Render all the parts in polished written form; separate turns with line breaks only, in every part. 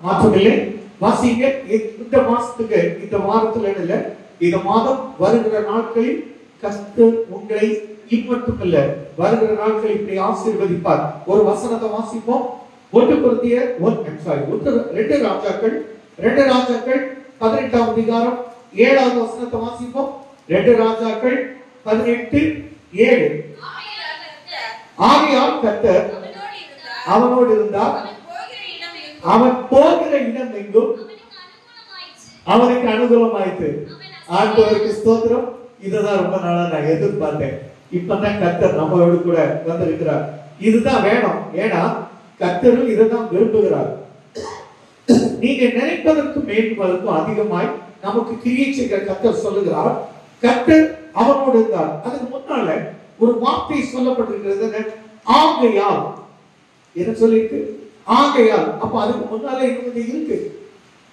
மாற்றமில்லை. வாசிங்க. இந்த மாசத்துக்கு இந்த வாரத்துல இல்ல, இந்த மாதம் வருகிற நாட்களில் கர்த்தர் உங்களை இம்மட்டுமல்ல வருகிற நாட்களில் இப்படி ஆசீர்வதிப்பார். ஒரு வசனத்தை வாசிப்போம். 2 ராஜாக்கள் 18ஆம் அதிகாரம் 7வது வசனத்தை வாசிப்போம். 2 ராஜாக்கள் 18:7. ஆகையால் கர்த்தர் அவனோடு இருந்தார், அவன் போகிற இடம் எங்கும் அவனுக்கு அனுகூலமாயிற்று. ஆண்டவருக்கு ஸ்தோத்திரம். இதுதான் ரொம்ப நாளா நான் எதிர்பார்த்தேன். இப்பதான் கர்த்தர் நம்மளோடு கூட வந்திருக்கிறார். இதுதான் வேணும். ஏன்னா கர்த்தரும் இதுதான் விரும்புகிறார். நீங்க நினைப்பதற்கு மேற்பதற்கும் அதிகமாய் நமக்கு கிரியை செய்கிற கர்த்தர் சொல்லுகிறார். கர்த்தர் அவனோடு இருந்தார். அதுக்கு முன்னால ஒரு வார்த்தை சொல்லப்பட்டிருக்கிறது. ஆகையால் என்ன சொல்லிருக்கு? ஆகையால். அப்ப அதுக்கு முன்னால இன்னும் இருக்கு,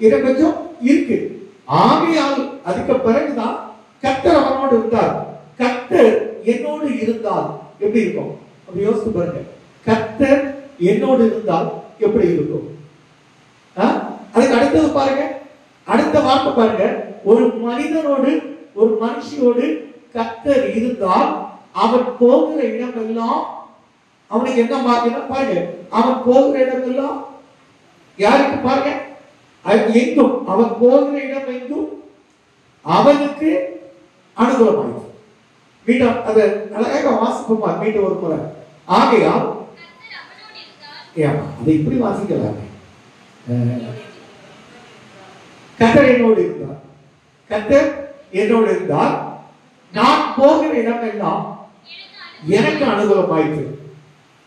இதை கொஞ்சம் இருக்கு. ஆகையால் அதுக்கு பிறகுதான் கர்த்தர் அவனோடு இருந்தார். கர்த்தர் என்னோடு இருந்தால் எப்படி இருக்கும்? அப்படி யோசித்து பாருங்க. கர்த்தர் என்னோடு இருந்தால் எப்படி இருக்கும்? அதுக்கு அடுத்தது பாருங்க, அடுத்த வார்த்தை பாருங்க. ஒரு மனிதனோடு ஒரு மனுஷியோடு கர்த்தர் இருந்தால் அவன் போகிற இடம் எல்லாம் அவனுக்கு என்ன பாக்கியம் பாருங்க. அவன் போகிற இடம் எல்லாம் யாருக்கு பாருங்க, எங்கும் அவன் போகிற இடம் எங்கும் அவனுக்கு அனுகூலமாயிற்று. மீண்டும் அதை அழகாக வாசிப்போமா? மீண்டும் ஒரு முறை. ஆகையால் அதை இப்படி வாசிக்கலாமே. கர்த்தர் என்னோடு இருந்தார், கர்த்தர் என்னோடு இருந்தார், நான் போகிற இடம் எல்லாம் எனக்கு அனுகூலமாயிற்று.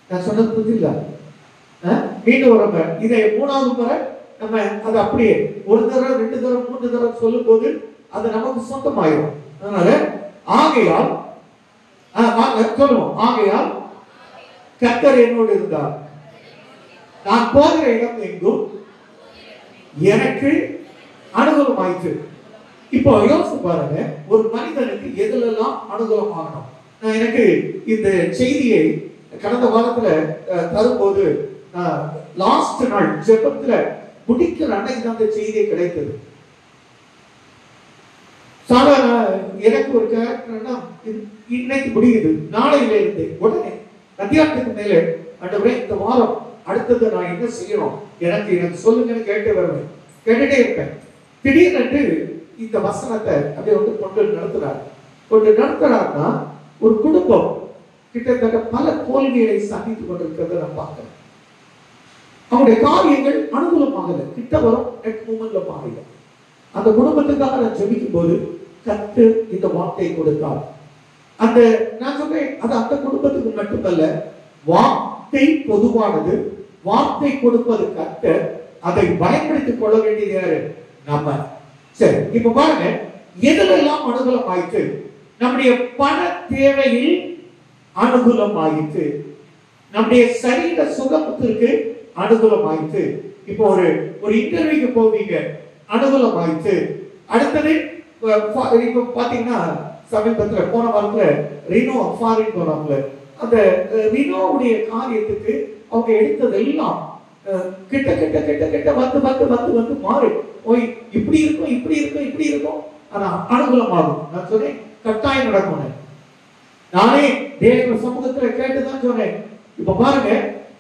நான் சொன்னது புரியல? மீண்டும் ஒரு முறை. இதை 3வது முறை நம்ம அதை அப்படியே ஒரு தடவை 2 தடவை 3 தடவை சொல்லும் போது அது நமக்கு சொந்தமாயிரும். அதனால ஆகையால் சொல்லுவோம். ஆகையால் கர்த்தர் என்னோடு இருந்தார், நான் போகிற இடம் எங்கும் எனக்கு அனுகூலமாயிற்று. இப்போ யோசிச்சு பாருங்க, ஒரு மனிதனுக்கு எதுலெல்லாம் அனுகூலமாகணும். நான் எனக்கு இந்த செய்தியை கடந்த வாரத்துல தரும்போது லாஸ்ட் நாள் ஜெபத்துல முடிக்கிற அன்னைக்கு தான் அந்த செய்தியை கிடைத்தது. சாதாரண எனக்கு ஒரு கேரக்டர்னா இன்னைக்கு முடியுது, நாளையில இருந்து உடனே மத்தியானத்துக்கு மேல ஆண்டவரே இந்த வாரம் அடுத்தது நான் என்ன செய்யணும், எனக்கு சொல்லுங்கன்னு கேட்டுட்டே இருப்பேன். திடீர்னு இந்த வசனத்தை அப்படியே வந்து கொண்டு நடத்துறாருன்னா ஒரு குடும்பம் கிட்டத்தட்ட பல தோல்விகளை சந்தித்துக் கொண்டிருக்கிறத நான் பார்க்கிறேன். அவருடைய காரியங்கள் அனுகூலமாகல, கிட்ட வரும் நெட் மூமெண்ட்ல மாறிடும். அந்த குடும்பத்துக்காக நான் ஜெபிக்கும் போது கர்த்தர் இந்த வார்த்தையை கொடுத்தார். அந்த நான் சொல்றேன், அது அந்த குடும்பத்துக்கு மட்டுமல்ல, வார்த்தை பொதுவானது, வார்த்தை கொடுப்பது கர்த்தர், அதை பயன்படுத்திக் கொள்ள வேண்டியது யாரு? நம்ம. சரி, இப்ப பாருங்க, எதெல்லாம் அனுகூலம் ஆயிற்று? நம்முடைய பண தேவையில் அனுகூலம் ஆயிற்று, நம்முடைய சரீர சுகத்திற்கு அனுகூலம் ஆயிற்று. இப்போ ஒரு இன்டர்வியூக்கு போவீங்க, அனுகூலம் ஆயிற்று. அடுத்தது இப்ப பாத்தீங்கன்னா சமீபத்துல போன வாரத்துல ரினோ ஃபாரின் போனாங்க. அந்த ரினோவுடைய காரியத்துக்கு அவங்க எடுத்ததெல்லாம் கிட்ட கிட்ட கிட்ட கிட்ட வந்து மாறி போய் இப்படி இருக்கும். ஆனா அனுகூலமாகும். நான் சொன்னேன் கட்டாயம் நடக்கும். நானே தேவ சமூகத்துல கேட்டுதான் சொன்னேன். இப்ப பாருங்க,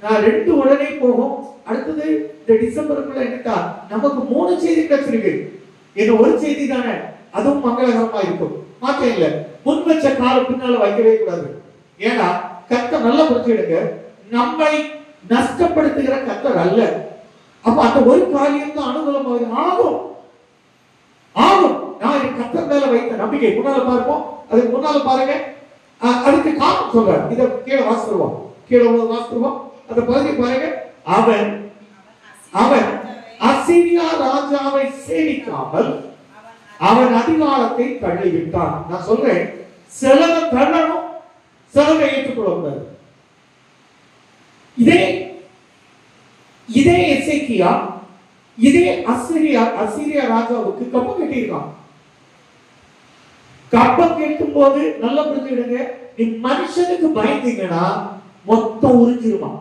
நான் 2 உடனே போகும். அடுத்தது இந்த டிசம்பருக்குள்ள என்னட்டா நமக்கு 3 செய்தி கிடைச்சிருக்கு. என்ன ஒரு செய்தி தானே, அதுவும் மங்களகரமா இருக்கும். மாற்றம் இல்ல. முன் வச்ச கால பின்னால வைக்கவே கூடாது. ஏன்னா கர்த்தர் நல்லா புரிஞ்சுடுங்க, நம்மை நஷ்டப்படுத்துகிற கர்த்தர் அல்ல. அப்ப அந்த ஒரு காரியம் தான் அனுகூலமாக ஆகும். நான் கர்த்தர் மேல வைத்த நம்பிக்கை. முன்னால பார்ப்போம், அதுக்கு முன்னால பாருங்க, அதுக்கு காரணம் சொல்றார். இத கீழே வாசித்துருவோம். அந்த பகுதியை பாருங்க. அவன் அசீரியா ராஜாவை சேவிக்காமல் அவன் அதிகாரத்தை தள்ளிவிட்டான். நான் சொல்றேன், சிலரை தள்ளணும், சிலரை ஏற்றுக்கொள்ளக்கூடாது. இதே எசேக்கியா இதே அசீரியா ராஜாவுக்கு கப்பம் கட்டியிருக்கான். கப்பம் கட்டும் போது நல்லா புரிஞ்சுக்கிடுங்க, நீ மனுஷனுக்கு பயந்தீங்கன்னா மொத்தம் உறிஞ்சிருமா.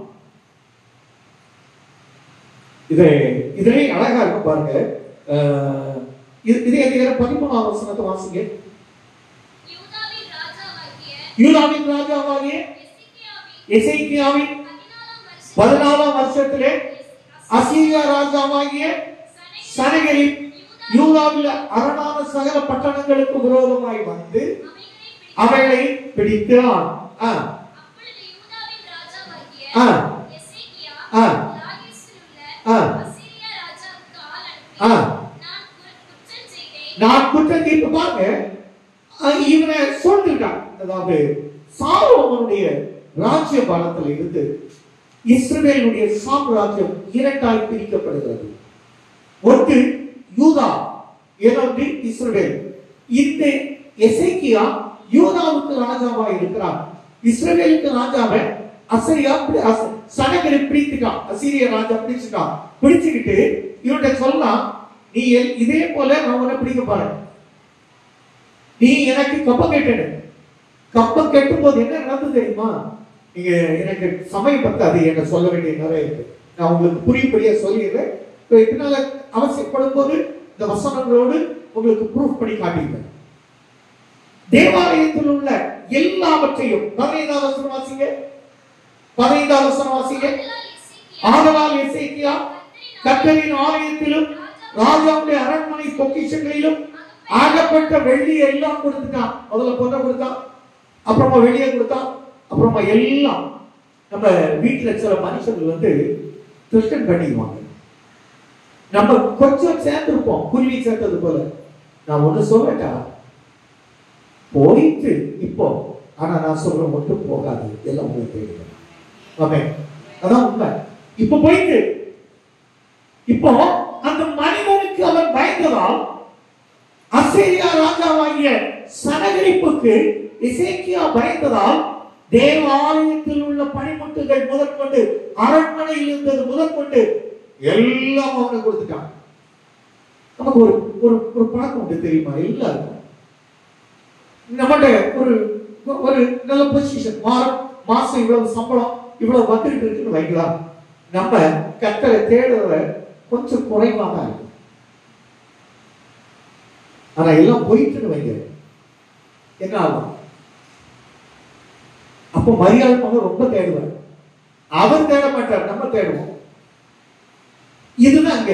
இதே அழகா இருக்கும் பாருங்க. இதே அதிகாரம் 13ஆம் வசனத்தை வாசிங்க. யூதாவின் ராஜாவாகிய எசேக்கியாவின் 14ஆம் வருஷத்திலே அசீரியா ராஜாவாகிய சனகெரிப் யூதாவில் அரணான சகல பட்டணங்களுக்கு விரோதமாய் வந்து அவைகளை பிடித்தான். நான் குற்றம் தீர்ப்பு பாருங்க, இவனை சொல்லிட்டான். அதாவது சாலோமோனுடைய ராஜ்ய பாலத்தில் இருந்து இஸ்ரவேலுடைய சாம்ராஜ்யம் இரண்டாய் பிரிக்கப்படுகிறது. ஒன்று யூதா, இன்னொன்று இஸ்ரவேல். இந்த எசேக்கியா யூதாவுக்கு ராஜாவா இருக்கிறார். இஸ்ரவேலுக்கு ராஜாவை அசரியா சனகெரிப் பிடித்துட்டான். அசீரிய ராஜா பிடிச்சுட்டான். பிடிச்சுக்கிட்டு இவன்கிட்ட சொல்லலாம், நீ இதே போல நான் உன்னை பிடிக்க போறேன், நீ எனக்கு கப்பம் கேட்டேன். கப்பம் கேட்டும் போது என்ன நடந்தது தெரியுமா? நீங்க எனக்கு சமயம் பத்தாது, என்ன சொல்ல வேண்டிய நிறைய இருக்கு. நான் உங்களுக்கு புரியும்படியா சொல்லிடுறேன். பின்னால அவசியப்படும் போது இந்த வசனங்களோடு உங்களுக்கு ப்ரூஃப் பண்ணி காட்டுகிறேன். தேவாலயத்தில் உள்ள எல்லாவற்றையும் 15ஆம் வசனம் வாசிங்க. 15ஆம் வசனம் வாசிங்க. ஆதலால் எசேக்கியா கர்த்தரின் ஆலயத்திலும் ராஜாவுடைய அரண்மனை பொக்கிஷங்களிலும் ஆகப்பட்ட வெள்ளியை எல்லாம் கொடுத்துட்டான். முதல்ல பொண்ணை கொடுத்தான், அப்புறமா வெள்ளியை கொடுத்தான், அப்புறமா எல்லாம். நம்ம வீட்டுல சில மனுஷர்கள் வந்து கிறிஸ்டன் பண்ணிடுவாங்க. நம்ம கொஞ்சம் சேர்ந்துருப்போம், குருவி சேர்த்தது போல. நான் ஒண்ணு சொல்லட்டா, போயிட்டு இப்போ, ஆனா நான் சொல்றேன் மட்டும் போகாது, எல்லாம் உங்களுக்கு தெரியும். அதான் உண்மை. இப்ப போயிட்டு இப்போ அந்த மனிதனுக்கு அவன் பயந்ததால் அசீரியா ராஜாவாகிய சனகெரிப்புக்கு எசேக்கியா பயந்ததால் தேவாலயத்தில் உள்ள பணிமுட்டுகள் முதற்கொண்டு அரண்மனையில் இருந்தது முதற்கொண்டு எல்லாம் அவனை கொடுத்துட்டான். நமக்கு ஒரு ஒரு பழக்கம் உண்டு தெரியுமா? எல்லாருக்கும் நம்மகிட்ட ஒரு நல்ல பொசிஷன், மாசம் இவ்வளவு சம்பளம் இவ்வளவு வந்துட்டு இருக்குன்னு வைக்கலாம். நம்ம கர்த்தரை தேடுறத கொஞ்சம் குறைவாக இருக்கும். ஆனா எல்லாம் போயிட்டுன்னு வைங்க, என்ன ஆகும்? அப்ப மரியாதை பண்ண ரொம்ப தேடுவார். அவர் தேட மாட்டார், நம்ம தேடுவோம். இதுதான் அங்க.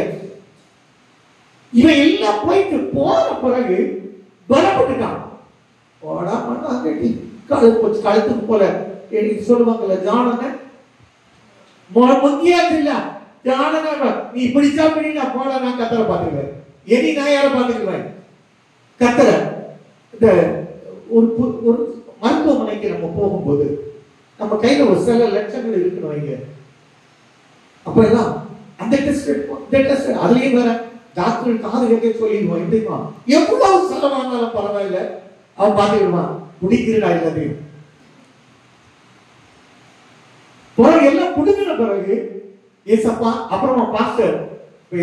இவன் எல்லாம் போயிட்டு போன பிறகு பலப்பட்டுட்டான். போடா பண்ண அங்கட்டி கழுத்துக்கு போல சொல்லுவாங்கல்ல, ஜானன முக்கியாது இல்ல, ஜானன நீ பிடிச்சா பிடினா போல, நான் கத்தரை பாத்துக்குவேன். இனி நான் யாரை பாத்துக்குவேன்? கத்தரை. இந்த ஒரு மருத்துவமனைக்கு நம்ம போகும்போது நம்ம கையில ஒரு சில லட்சங்கள் இருக்குன்னு வைங்க. அப்ப எல்லாம் அந்த டெஸ்ட் அதுலயும் வேற டாக்டர் காது கேட்க சொல்லிடுவான். எப்படிமா எவ்வளவு செலவானாலும் பரவாயில்ல, அவன் பாத்துக்கிடுவான். குடிக்கிறா எல்லாத்தையும் பிறகு எல்லாம் குடுக்கிற பிறகு ஏசப்பா அப்புறமா பாஸ்டர்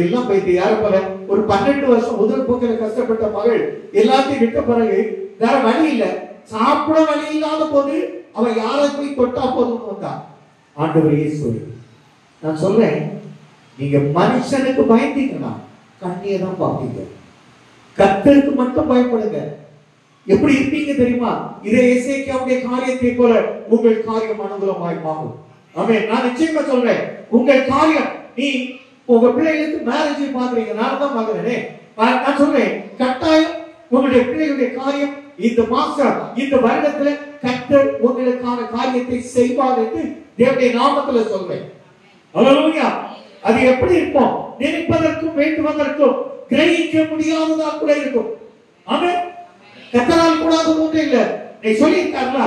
எல்லாம் போயிட்டு யாரு போல ஒரு 12 வருஷம் முதல் போக்கில கஷ்டப்பட்ட மகள் எல்லாத்தையும் விட்ட பிறகு வேற வழி இல்ல, சாப்பிட வழி இல்லாத போது அவன் யாரை போய் தொட்டா போதும் வந்தா. ஆண்டவர் இயேசு, நான் சொல்றேன், நீங்க மனுஷனுக்கு பயந்தீங்கன்னா கண்ணியை தான் பார்ப்பீங்க. கர்த்தருக்கு மட்டும் பயப்படுங்க. எப்படி இருப்பீங்க தெரியுமா? இதே எசேக்கியாவுடைய காரியத்தை போல உங்கள் காரியம் அனுகூலமாய் மாறும். ஆமென். நான் நிச்சயமா சொல்றேன், உங்கள் காரியம், நீ உங்க பிள்ளைகளுக்கு மேரேஜ் பாக்குறீங்க, நான் தான் பாக்குறேனே, நான் சொல்றேன், கட்டாயம் உங்களுடைய பிள்ளைகளுடைய காரியம் இந்த மாசம் இந்த வருடத்துல கர்த்தர் உங்களுக்கான காரியத்தை செய்வார் என்று தேவனுடைய நாமத்துல சொல்றேன். அல்லேலூயா. அது எப்படி இருக்கும்? நினைப்பதற்கும் வேண்டுவதற்கும் கிரகிக்க முடியாததா கூட இருக்கும். ஆமென். கர்த்தரால் கூடாதது ஒன்றும் இல்ல. நீ சொல்லியிருக்காருல,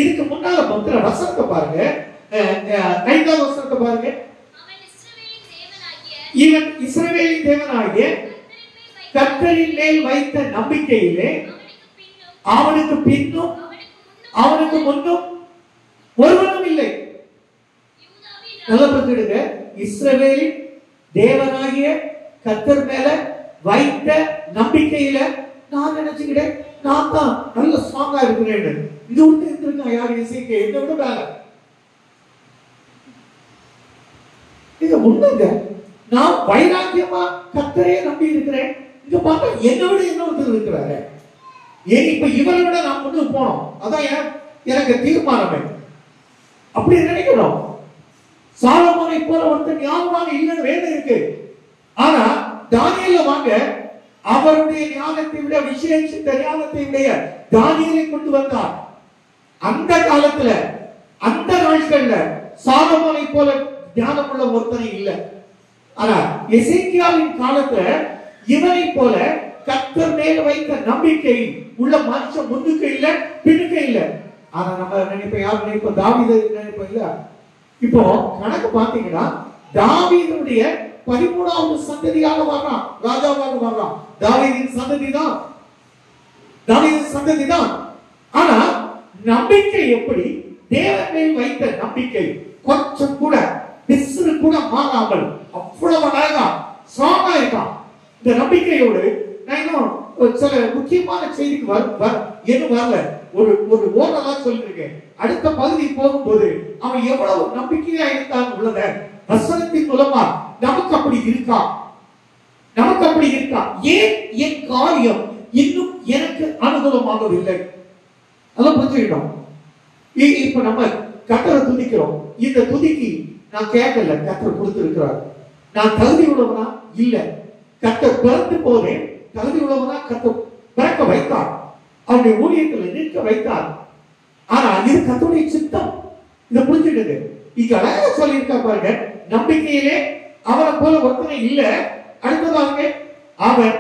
இதுக்கு முன்னால மந்திர வசனத்தை பாருங்க, 5ஆம் வசனத்தை பாருங்க. இவன் இஸ்ரவேலின் தேவனாகிய கர்த்தரின் மேல் வைத்த நம்பிக்கையிலே அவனுக்கு பின்னும் அவனுக்கு முன்னும் ஒருவனும் இல்லை. நல்லா புரிஞ்சுடுங்க. இஸ்ரவேலின் தேவனாகிய கர்த்தர் மேல வைத்த நம்பிக்கையில நான் நினைச்சுக்கிட்டேன், நான் தான் நல்ல ஸ்ட்ராங்கா இருக்கிறேன். இது விட்டு இருந்திருக்கா யார்? இசைக்கு என்ன விட வேலை. இது உண்மைங்க. நான் வைராக்கியமா கர்த்தரே நம்பி இருக்கிறேன். இங்க பார்த்தா என்னை விட இன்னொருத்தர் இருக்கிறாரு. ஏன் இப்ப இவரை விட நான் முன்னுக்கு போனோம். அதான் எனக்கு தீர்மானமே. அப்படி நினைக்கிறோம். சாலமோனை போல ஒருத்தர் ஞானவான் இல்லைன்னு வேதம் இருக்கு. ஆனா தானியேல வாங்க, அவருடைய ஞானத்தை விட விசேஷித்த ஞானத்தை விட தானியேலை கொண்டு வந்தார். அந்த காலத்துல அந்த நாட்கள்ல சாலமோனை போல ஞானமுள்ள ஒருத்தனை இல்லை. ஆனா எசேக்கியாவின் காலத்துல இவனை போல கர்த்தர் மேல் வைத்த நம்பிக்கை உள்ள மனுஷன் முன்னுக்கு இல்ல பின்னுக்கு இல்ல. ஆனா நம்ம நினைப்போம், யார் நினைப்போம்? தாவீது நினைப்போம் இல்ல. இப்போ கணக்கு பாத்தீங்கன்னா தாவீதுடைய 13வது சந்ததியாக வர்றான், ராஜாவாக வர்றான். தாவீதின் சந்ததி தான், தாவீதின் சந்ததி தான். ஆனா நம்பிக்கை எப்படி? தேவன் மேல் வைத்த நம்பிக்கை கொஞ்சம் கூட பிசுறு கூட மாறாமல் அவ்வளவு அழகா ஸ்ட்ராங்கா இருக்கான். இந்த நம்பிக்கையோடு நான் இன்னும் சில முக்கியமான செய்திக்கு வரல, ஒரு ஓரலா சொல்லிருக்கேன். அடுத்த பகுதி போகும்போது அவன் எவ்வளவு நம்பிக்கையா இருந்தான் உள்ளத வசனத்தின் மூலமா நமக்கு அப்படி இருக்கா, நமக்கு அப்படி இருக்கா? ஏன் என் காரியம் இன்னும் எனக்கு அனுகூலமாகவில்லை? அதான் புரிஞ்சுக்கிட்டோம். இப்ப நம்ம கர்த்தரை துதிக்கிறோம். இந்த துதிக்கு நான் கேட்கல, கர்த்தர் கொடுத்திருக்கிறார். நான் தகுதி உள்ளவனா இல்ல. கர்த்தர் பிறந்து போதே தகுதி உள்ளவனா கர்த்தர் பிறக்க வைத்தார், அவருடைய ஊழியத்தில் நிற்க வைத்தார். ஆனா இது கர்த்தருடைய சித்தம். இதை புரிஞ்சுக்கிட்டு இங்க அழகா சொல்லியிருக்கா பாருங்க. நம்பிக்கையிலே அவரை போல ஒருத்தனை இல்ல. அடுத்ததாக அவன்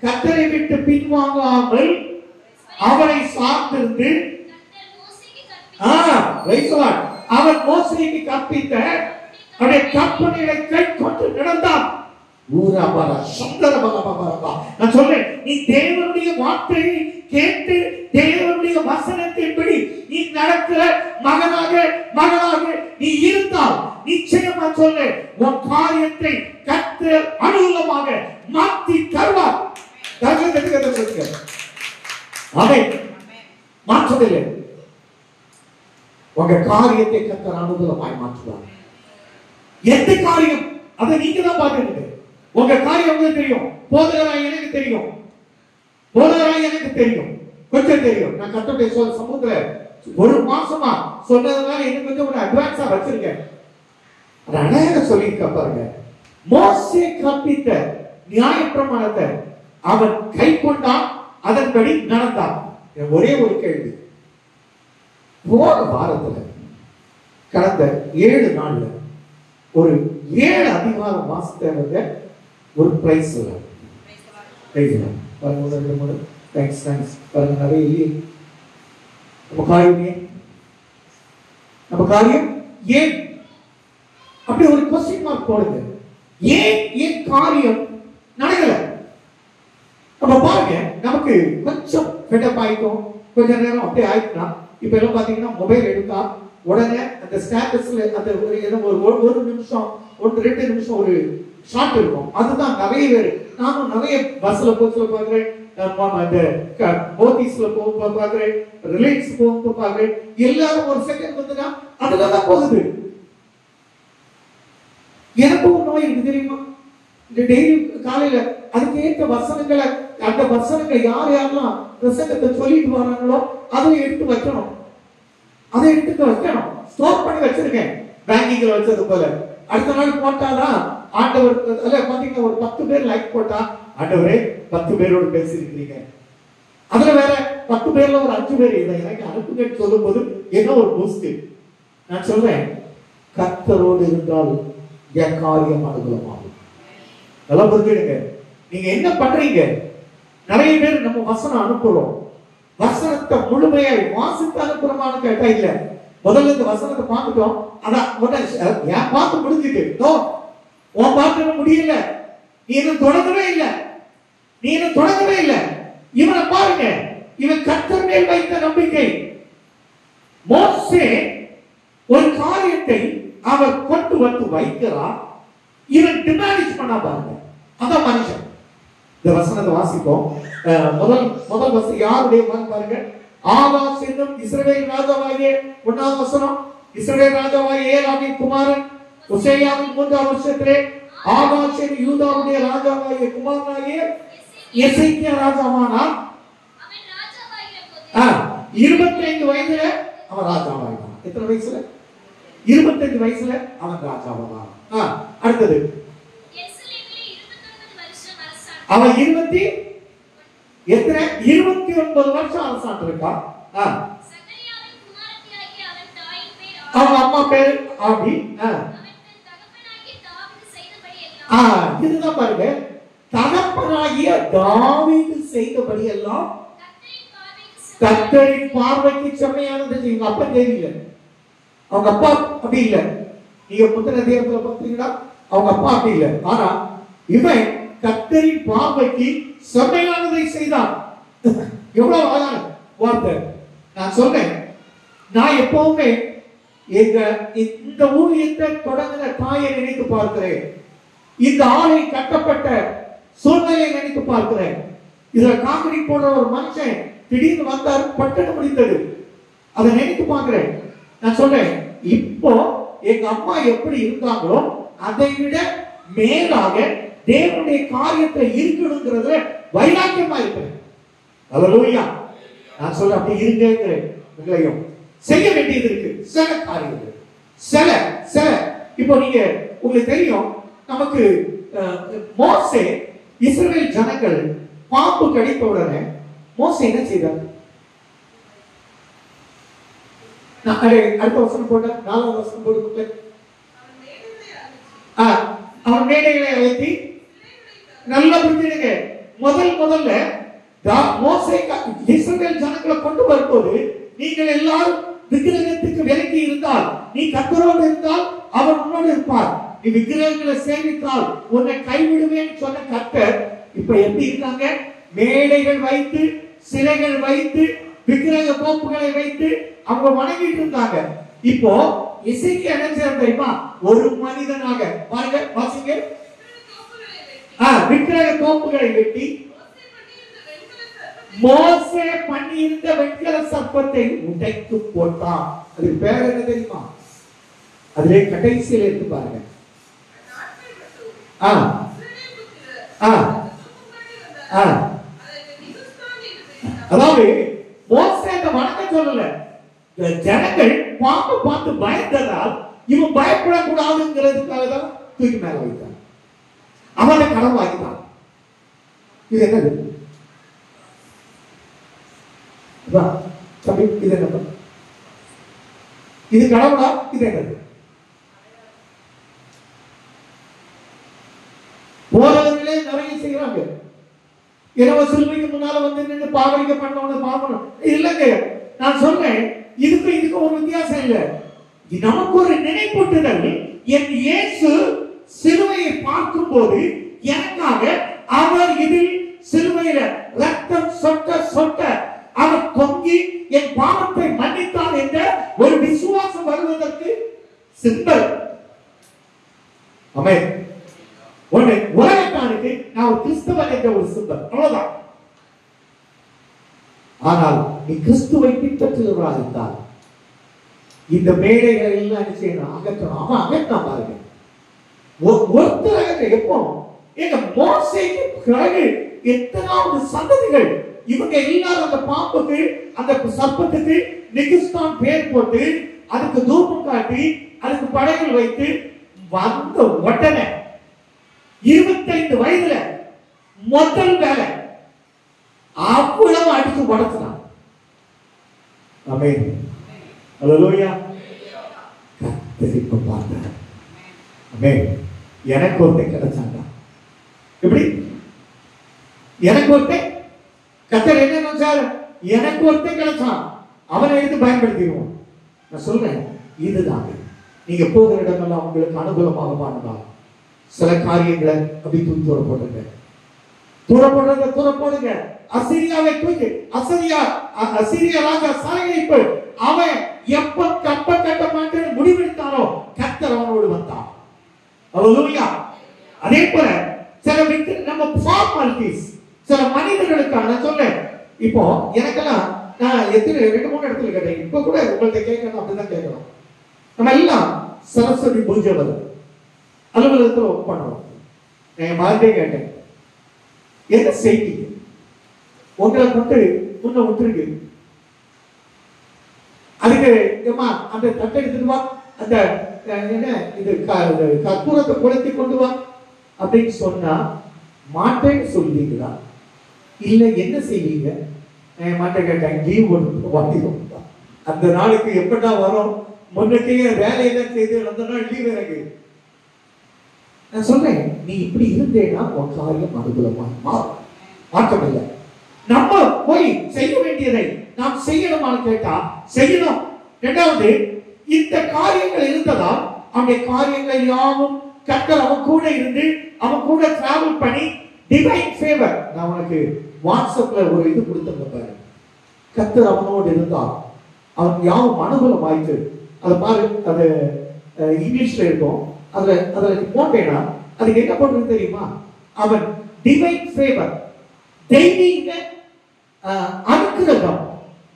கர்த்தரை விட்டு பின்வாங்காமல் அவரை சார்ந்திருந்து அவன் மோசேக்கு கற்பித்த அவருடைய கற்பனைகளை கை கொண்டு நடந்தான். நான் சொல்றேன், நீ தேவனுடைய வார்த்தையை கேட்டு தேவனுடைய வசனத்தின்படி நீ நடக்கிற மகனாக நீ இருந்தால் நிச்சயமா சொல்ல உன் காரியத்தை கர்த்தர் அனுகூலமாக மாற்றி தருவார். அவன் மாற்றவில்லை. உங்க காரியத்தை கர்த்தர் அனுகூலமாய் மாற்றுவார். எந்த காரியம் அதை நீங்க தான் பார்த்துட்டு. உங்க காரியம் உங்களுக்கு தெரியும், போதகராய் எனக்கு தெரியும், போதகராய் எனக்கு தெரியும், கொஞ்சம் தெரியும். நான் கர்த்தருடைய சமூகத்துல ஒரு மாசமா சொன்னதுனால எனக்கு கொஞ்சம் ஒரு அட்வான்ஸா வச்சிருக்கேன். அழகாக சொல்லியிருக்க பாருங்க. மோசே கற்பித்த நியாயப்பிரமாணத்தை அவன் கை கொண்டான், அதன்படி நடந்தான். ஒரே ஒரு கேள்வி, போன வாரத்துல கடந்த 7 நாள்ல ஒரு 7 அதிகாரம் வாசித்தவங்க ஒரு பிரைஸ் பாருங்க. நிறைய நம்ம காரியம் ஏன் அப்படி ஒரு கொஸ்டின் மார்க் போடுங்க. ஏன் காரியம் நடக்கல? நம்ம பாருங்க, நமக்கு கொஞ்சம் ஃபெடப் ஆயிட்டோம், கொஞ்ச நேரம் அப்படியே ஆயிடுச்சுன்னா, இப்ப எல்லாம் பாத்தீங்கன்னா மொபைல் எடுத்தா உடனே அந்த ஸ்டேட்டஸ்ல அந்த ஒரு நிமிஷம் 2 நிமிஷம் ஒரு ஷார்ட் இருக்கும். அதுதான் நிறைய பேர். நானும் நிறைய பஸ்ல போச்சுல பாக்குறேன், போத்தீஸ்ல போக பாக்குறேன், ரிலையன்ஸ் போக பாக்குறேன். எல்லாரும் ஒரு செகண்ட் வந்துன்னா அதுலதான் போகுது. எனக்கு ஒரு நோய் இருக்கு தெரியுமா? இந்த டெய்லி காலையில அதுக்கு ஏற்ற வசனங்களை, அந்த வசனங்கள் யாரெல்லாம் பிரசங்கத்தை சொல்லிட்டு வராங்களோ அதை எடுத்து வைக்கணும், அதை எடுத்து வைக்கணும், ஸ்டோர் பண்ணி வச்சிருக்கேன். பேங்கிங்ல வச்சது போல அடுத்த நாள் போட்டாதான் ஆண்டவர் பாத்தீங்கன்னா ஒரு 10 பேர் லைக் போட்டா, ஆண்டவரே 10 பேரோடு பேசியிருக்கிறீங்க, அதுல வேற 10 பேர்ல ஒரு 5 பேர் இதை எனக்கு அனுப்புங்க சொல்லும் போது என்ன ஒரு பூஸ்ட். நான் சொல்றேன், கர்த்தரோடு இருந்தால் என் காரியம் அனுகூலமாகும். நல்லா புரிஞ்சுடுங்க. நீங்க என்ன பண்றீங்க? நிறைய பேர் நம்ம வசனம் அனுப்புறோம், வசனத்தை முழுமையாய் வாசித்து அனுப்புறோமான்னு கேட்டா இல்ல. முதல்ல இந்த வசனத்தை பார்த்துட்டோம், அதான் ஏன் பார்த்து முடிஞ்சுட்டு உன் பார்த்து முடியல, நீ இன்னும் தொடங்கவே இல்லை. இவனை பாருங்க, இவன் கர்த்தர் மேல் வைத்த நம்பிக்கை. மோசே ஒரு காரியத்தை அவர் கொண்டு வந்து வைக்கிறார், இவன் டிமாண்ட் பண்ண பாருங்க. அதான் மனுஷன். இந்த வசனத்தை வாசிப்போம். முதல் வசனம் யாருடைய பாருங்க. ஆகாஸ் என்னும் இஸ்ரவேல் ராஜாவாகிய 1ஆம் வசனம். இஸ்ரவேல் ராஜாவாகிய ஏலாமின் குமாரன் உசேயாவின் 3ஆம் வருஷத்திலே ஆகாஷின் யூதாவுடைய ராஜாவாகிய குமாரனாகிய எசேக்கியா ராஜாவானான். 25 வயதுல அவன் ராஜாவாயினான். எத்தனை வயசுல? 25 வயசுல அவன் ராஜாவானான். அடுத்தது அவன் 29 வருஷம் அரசாண்டு இருக்கான். அவன் அம்மா பேரு ஆபி. இதுதான் பாருங்க, தகப்பனாகிய தாவீது செய்தபடி எல்லாம் கர்த்தரின் பார்வைக்கு செம்மையானது. இவங்க அப்பா தெரியல, அவங்க அப்பா அப்படி இல்லை. நீங்க முந்தின தேவத்துல பார்த்தீங்கன்னா அவங்க அப்பா அப்படி இல்லை. ஆனா இவன் கர்த்தரின் பார்வைக்கு செம்மையானதை செய்தான். எவ்வளவு அழகான வார்த்தை. நான் சொல்றேன், நான் எப்பவுமே இந்த ஊழியத்தை தொடங்கின தாயை நினைத்து பார்க்கிறேன். இந்த ஆலை கட்டப்பட்ட சூழ்நிலையை நினைத்து பார்க்கிறேன். இதுல காமெடி போடுற ஒரு மனுஷன் திடீர்னு வந்தார், பட்டண முடிந்தது. அதை நினைத்து பார்க்கிறேன். நான் சொல்றேன், இப்போ எங்க அம்மா எப்படி இருந்தாங்களோ அதை விட மேலாக தேவனுடைய காரியத்தை இருக்கணுங்கிறதுல வைராக்கியமா இருக்கிறேன். அல்லேலூயா. நான் சொல்றேன், அப்படி இருங்கிறேன். செய்ய வேண்டியது இருக்கு சில காரியங்கள். சில இப்போ நீங்க உங்களுக்கு தெரியும், நமக்கு மோசே இஸ்ரவேல் ஜனங்கள் பாம்பு கடித்த உடனே மோசே என்ன செய்தார்? அடுத்த வசனம் போட்ட 4வது வசனம் போட்டு அவன் மேடைகளை அழைத்தி நல்லா புரிஞ்சுடுங்க. முதல்ல மோசே இஸ்ரவேல் ஜனங்களை கொண்டு வரும்போது, நீங்கள் எல்லாரும் விக்கிரகத்துக்கு விலகி இருந்தால், நீ கர்த்தரோடு இருந்தால் அவர் உன்னோடு இருப்பார், நீ விக்கிரகங்களை சேவித்தால் உன்னை கைவிடுவேன் சொன்ன கர்த்தர் இப்ப எப்படி இருக்காங்க? மேடைகள் வைத்து, சிலைகள் வைத்து, விக்கிரக கோப்புகளை வைத்து அவங்க வணங்கிட்டு இருந்தாங்க. இப்போ இசைக்கு என்ன செய்யறது தெரியுமா? ஒரு மனிதனாக பாருங்க, வாசிங்க. விக்கிரக கோப்புகளை வெட்டி மோசே பண்ணியிருந்த வெண்கல சர்ப்பத்தை உடைத்து போட்டான். அதுக்கு பேர் என்ன தெரியுமா? அதிலே கடைசியில் இருக்கு பாருங்க. அதாவது மோசே அந்த வணக்க சொல்லல, ஜனங்கள் பாம்பு பார்த்து பயந்ததால் இவன் பயப்படக்கூடாதுங்கிறதுக்காக தான் தூக்கி மேல வைத்தான். அவனை கடவுளாக்கிட்டான். இது என்னது? இது என்ன? இது கடவுளா? இது என்னது? போறவர்களே நிறைய செய்யறாங்க. இரவு சிலுவைக்கு முன்னால வந்து நின்று பாவரிக்க பண்ணணும் பாவணும் இல்லைங்க. நான் சொல்றேன், இதுக்கு ஒரு வித்தியாசம் இல்லை. நமக்கு ஒரு நினைப்பூட்டுதல். என் இயேசு சிலுவையை பார்க்கும் போது எனக்காக அவர் இதில் சிலுவையில ரத்தம் சொட்ட சொட்ட அவர் தொங்கி என் பாவத்தை மன்னித்தார் என்ற ஒரு விசுவாசம் வருவதற்கு சிம்பல். ஆமென். ஒண்ணு உலகத்தானுக்கு நான் ஒரு கிறிஸ்தவன் என்ற ஒரு சிம்பல், அவ்வளவுதான். ஆனால் நீ கிறிஸ்துவை பின்பற்றுகிறவராக இருந்தால் இந்த மேடைகளை எல்லாம் செய்யணும், அகற்றணும். அவன் அகற்றான் பாருங்க. ஒருத்தர் எப்போ எங்க மோசேக்கு பிறகு எத்தனாவது சந்ததிகள் இவங்க எல்லாரும் அந்த பாம்புக்கு அந்த சர்ப்பத்துக்கு நிகிஸ்தான் பேர் போட்டு அதுக்கு தூபம் காட்டி அதுக்கு படைகள் வைத்து வந்த உடனே 25 வயதுல முதல் வேலை அவ்வளவு அடிச்சு உடச்சுனான். ஆமென். அல்லேலூயா. கர்த்தருக்கு பார்த்தார். ஆமென். எனக்கு ஒருத்தன் கிடைச்சாங்க. எப்படி? எனக்கு ஒருத்தன் கர்த்தர் என்ன நினைச்சார்? எனக்கு ஒருத்தன் கிடைச்சான், அவனை எடுத்து பயன்படுத்திடுவோம். நான் சொல்றேன், இதுதான் நீங்க போகிற இடமெல்லாம் உங்களுக்கு அனுகூலமாக மாறினா சில காரியங்களை அப்படி தூர போடுங்க. தூர போடுங்க. அசீரியாவை தூக்கி அசீரியா ராஜா சாயலிப்பு அவன் எப்ப கப்ப கட்ட மாட்டேன்னு முடிவெடுத்தானோ கர்த்தர் அவனோடு வந்தான். அல்லேலூயா. அதே போல சில நம்ம ஃபார்மாலிட்டிஸ் சில மனிதர்களுக்கான சொல்றேன். இப்போ எனக்கெல்லாம் நான் எத்தனை 2-3 இடத்துல கேட்டேன். இப்ப கூட உங்கள்கிட்ட கேட்கணும், அப்படிதான் கேட்கணும். நம்ம எல்லாம் சரஸ்வதி பூஜை வரும் அலுவலகத்தில் ஒர்க் பண்ணுவோம். நான் மறந்தே கேட்டேன், என்ன செய்வீங்க? உங்களை கொண்டு முன்ன விட்டுருக்கு, அதுக்கு ஏமா அந்த தட்டை எடுத்துட்டு வா, அந்த என்ன இது கற்பூரத்தை கொளுத்தி கொண்டு வா அப்படின்னு சொன்னா மாட்டேன்னு சொல்லுவீங்களா? இல்ல என்ன செய்வீங்க? மாட்டேன் கேட்டேன், லீவ் போட்டு வாங்கிடுவோம். அந்த நாளுக்கு எப்படா வரும்? முன்னக்கே வேலையெல்லாம் செய்து அந்த நாள் லீவ் எனக்கு. நான் சொல்றேன், நீ இப்படி இருந்தேன்னா உன் காரியம் அனுகூலமா மாறும். மாற்றம் இல்லை. நம்ம போய் செய்ய வேண்டியதை நாம் செய்யணுமான்னு கேட்டா செய்யணும். இரண்டாவது, இந்த காரியங்கள் இருந்ததால் அவனுடைய காரியங்கள் யாவும் கர்த்தர் அவன் கூட இருந்து அவன் கூட டிராவல் பண்ணி டிவைன் ஃபேவர். நான் உனக்கு வாட்ஸ்அப்ல ஒரு இது கொடுத்தேன் பாரு, கர்த்தர் அவனோடு இருந்தால் அவன் யாவும் அனுகூலம் ஆயிட்டு. அதை பாரு, அது இங்கிலீஷ்ல இருக்கும். அதுல போட்டேன்னா அதுக்கு என்ன போட்டு தெரியுமா? அவன் டிவைன் ஃபேவர், தெய்வீக அனுகிரகம்